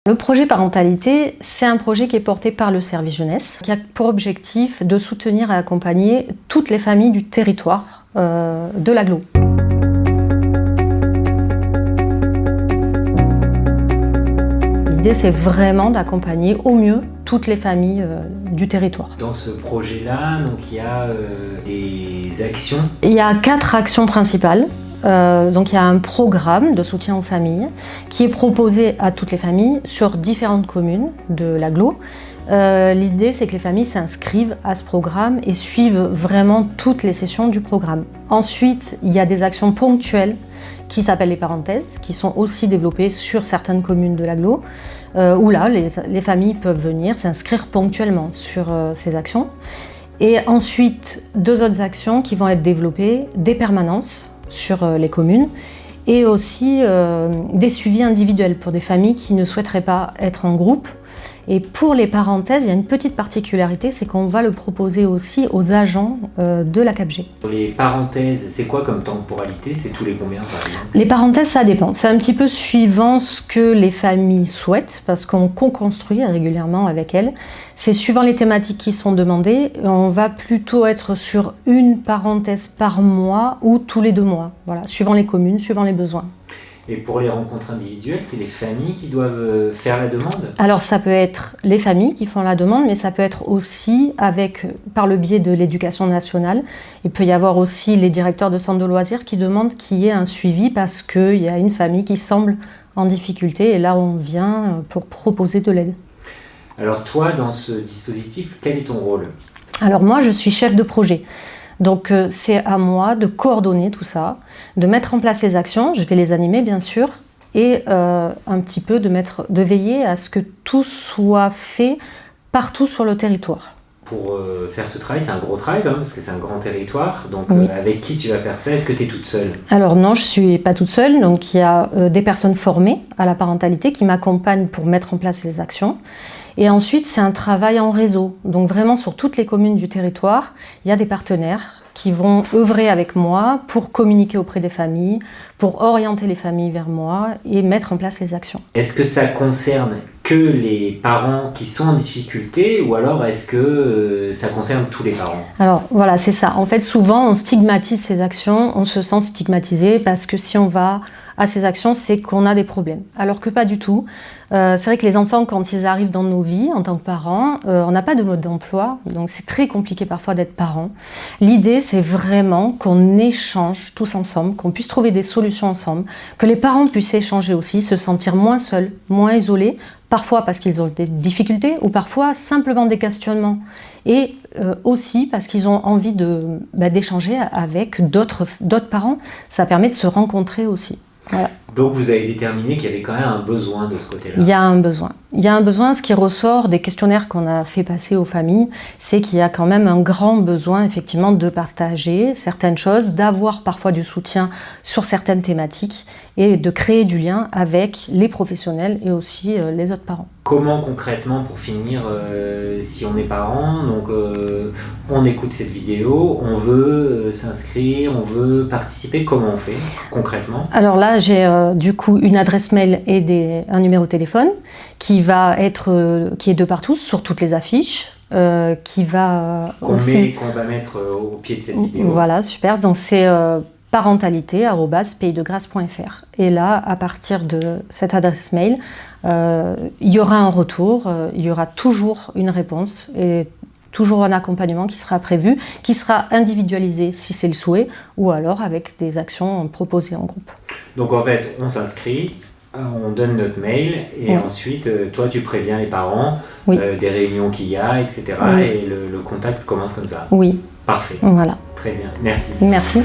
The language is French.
Le projet parentalité, c'est un projet qui est porté par le service jeunesse, qui a pour objectif de soutenir et accompagner toutes les familles du territoire de l'agglo. L'idée, c'est vraiment d'accompagner au mieux toutes les familles du territoire. Dans ce projet-là, donc, il y a des actions. Il y a 4 actions principales. Donc il y a un programme de soutien aux familles qui est proposé à toutes les familles sur différentes communes de l'agglo. L'idée, c'est que les familles s'inscrivent à ce programme et suivent vraiment toutes les sessions du programme. Ensuite, il y a des actions ponctuelles qui s'appellent les parenthèses, qui sont aussi développées sur certaines communes de l'agglo, où là, les familles peuvent venir s'inscrire ponctuellement sur ces actions. Et ensuite, 2 autres actions qui vont être développées, des permanences sur les communes et aussi des suivis individuels pour des familles qui ne souhaiteraient pas être en groupe. Et pour les parenthèses, il y a une petite particularité, c'est qu'on va le proposer aussi aux agents de la CAPG. Pour les parenthèses, c'est quoi comme temporalité? C'est tous les combien par exemple? Les parenthèses, ça dépend. C'est un petit peu suivant ce que les familles souhaitent, parce qu'on co-construit régulièrement avec elles. C'est suivant les thématiques qui sont demandées. On va plutôt être sur une parenthèse par mois ou tous les 2 mois. Voilà, suivant les communes, suivant les besoins. Et pour les rencontres individuelles, c'est les familles qui doivent faire la demande? Alors ça peut être les familles qui font la demande, mais ça peut être aussi par le biais de l'éducation nationale. Il peut y avoir aussi les directeurs de centres de loisirs qui demandent qu'il y ait un suivi parce qu'il y a une famille qui semble en difficulté et là on vient pour proposer de l'aide. Alors toi, dans ce dispositif, quel est ton rôle? Alors moi, je suis chef de projet. Donc c'est à moi de coordonner tout ça, de mettre en place les actions, je vais les animer bien sûr, et un petit peu de veiller à ce que tout soit fait partout sur le territoire. Pour faire ce travail, c'est un gros travail quand même, parce que c'est un grand territoire, donc oui. Avec qui tu vas faire ça? Est-ce que tu es toute seule? Alors non, je ne suis pas toute seule, donc il y a des personnes formées à la parentalité qui m'accompagnent pour mettre en place les actions. Et ensuite, c'est un travail en réseau. Donc vraiment, sur toutes les communes du territoire, il y a des partenaires qui vont œuvrer avec moi pour communiquer auprès des familles, pour orienter les familles vers moi et mettre en place les actions. Est-ce que ça concerne que les parents qui sont en difficulté ou alors est-ce que ça concerne tous les parents? Alors voilà, c'est ça. En fait, souvent, on stigmatise ces actions, on se sent stigmatisé parce que si on va à ces actions, c'est qu'on a des problèmes. Alors que pas du tout. C'est vrai que les enfants, quand ils arrivent dans nos vies en tant que parents, on n'a pas de mode d'emploi, donc c'est très compliqué parfois d'être parent. L'idée, c'est vraiment qu'on échange tous ensemble, qu'on puisse trouver des solutions ensemble, que les parents puissent échanger aussi, se sentir moins seuls, moins isolés, parfois parce qu'ils ont des difficultés ou parfois simplement des questionnements. Et aussi parce qu'ils ont envie d'échanger avec d'autres parents. Ça permet de se rencontrer aussi. Voilà. Donc vous avez déterminé qu'il y avait quand même un besoin de ce côté-là. Il y a un besoin. Il y a un besoin, ce qui ressort des questionnaires qu'on a fait passer aux familles, c'est qu'il y a quand même un grand besoin effectivement de partager certaines choses, d'avoir parfois du soutien sur certaines thématiques et de créer du lien avec les professionnels et aussi les autres parents. Comment concrètement, pour finir, si on est parent, donc on écoute cette vidéo, on veut s'inscrire, on veut participer, comment on fait concrètement? Alors là, j'ai du coup une adresse mail et un numéro de téléphone qui est de partout sur toutes les affiches. Qui va qu'on va mettre au pied de cette vidéo. Voilà, super. Donc c'est parentalité@paysdegrace.fr. Et là, à partir de cette adresse mail, il y aura un retour, il y aura toujours une réponse et toujours un accompagnement qui sera prévu, qui sera individualisé si c'est le souhait, ou alors avec des actions proposées en groupe. Donc en fait, on s'inscrit, on donne notre mail et oui. Ensuite, toi, tu préviens les parents oui. Des réunions qu'il y a, etc. Oui. Et le contact commence comme ça. Oui. Parfait. Voilà. Très bien. Merci. Merci.